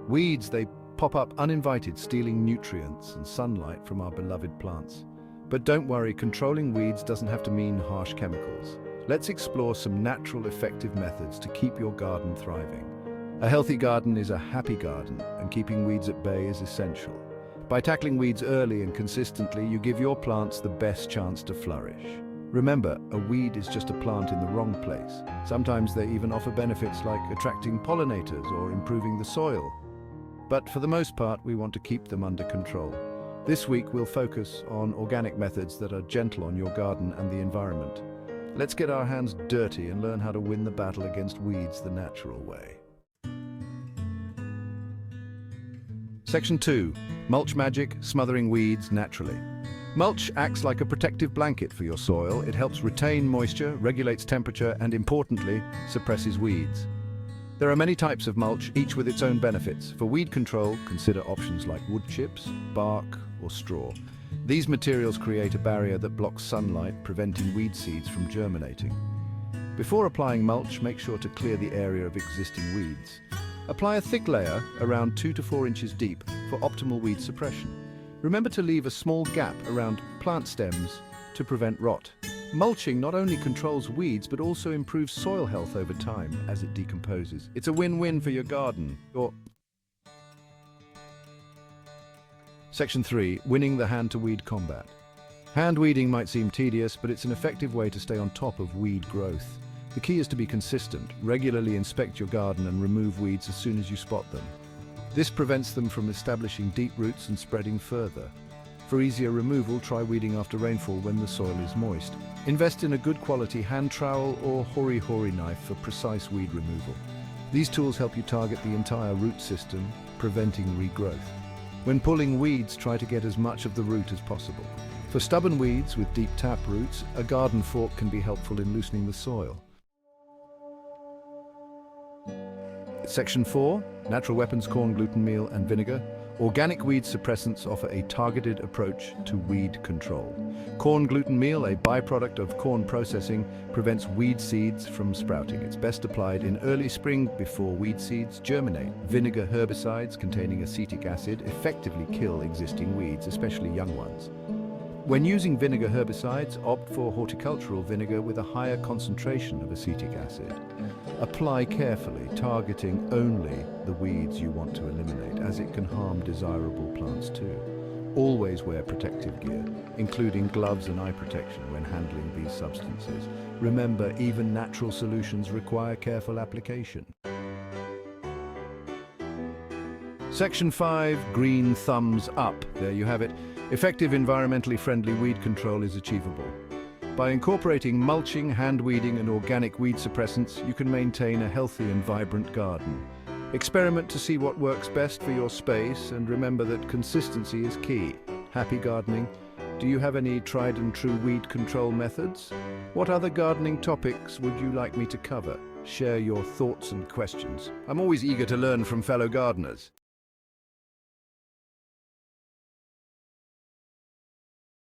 Weeds, they pop up uninvited, stealing nutrients and sunlight from our beloved plants. But don't worry, controlling weeds doesn't have to mean harsh chemicals. Let's explore some natural, effective methods to keep your garden thriving. A healthy garden is a happy garden, and keeping weeds at bay is essential. By tackling weeds early and consistently, you give your plants the best chance to flourish. Remember, a weed is just a plant in the wrong place. Sometimes they even offer benefits like attracting pollinators or improving the soil. But for the most part, we want to keep them under control. This week, we'll focus on organic methods that are gentle on your garden and the environment. Let's get our hands dirty and learn how to win the battle against weeds the natural way. Section 2. Mulch magic, smothering weeds naturally. Mulch acts like a protective blanket for your soil. It helps retain moisture, regulates temperature, and importantly, suppresses weeds. There are many types of mulch, each with its own benefits. For weed control, consider options like wood chips, bark, or straw. These materials create a barrier that blocks sunlight, preventing weed seeds from germinating. Before applying mulch, make sure to clear the area of existing weeds. Apply a thick layer, around 2 to 4 inches deep, for optimal weed suppression. Remember to leave a small gap around plant stems to prevent rot. Mulching not only controls weeds, but also improves soil health over time as it decomposes. It's a win-win for your garden. Section 3. Winning the hand-to-weed combat. Hand weeding might seem tedious, but it's an effective way to stay on top of weed growth. The key is to be consistent. Regularly inspect your garden and remove weeds as soon as you spot them. This prevents them from establishing deep roots and spreading further. For easier removal, try weeding after rainfall when the soil is moist. Invest in a good quality hand trowel or hori-hori knife for precise weed removal. These tools help you target the entire root system, preventing regrowth. When pulling weeds, try to get as much of the root as possible. For stubborn weeds with deep tap roots, a garden fork can be helpful in loosening the soil. Section 4. Natural weapons, corn, gluten meal, and vinegar. Organic weed suppressants offer a targeted approach to weed control. Corn gluten meal, a byproduct of corn processing, prevents weed seeds from sprouting. It's best applied in early spring before weed seeds germinate. Vinegar herbicides containing acetic acid effectively kill existing weeds, especially young ones. When using vinegar herbicides, opt for horticultural vinegar with a higher concentration of acetic acid. Apply carefully, targeting only the weeds you want to eliminate, as it can harm desirable plants too. Always wear protective gear, including gloves and eye protection when handling these substances. Remember, even natural solutions require careful application. Section 5. Green thumbs up. There you have it. Effective environmentally friendly weed control is achievable. By incorporating mulching, hand weeding, and organic weed suppressants, you can maintain a healthy and vibrant garden. Experiment to see what works best for your space, and remember that consistency is key. Happy gardening. Do you have any tried and true weed control methods? What other gardening topics would you like me to cover? Share your thoughts and questions. I'm always eager to learn from fellow gardeners.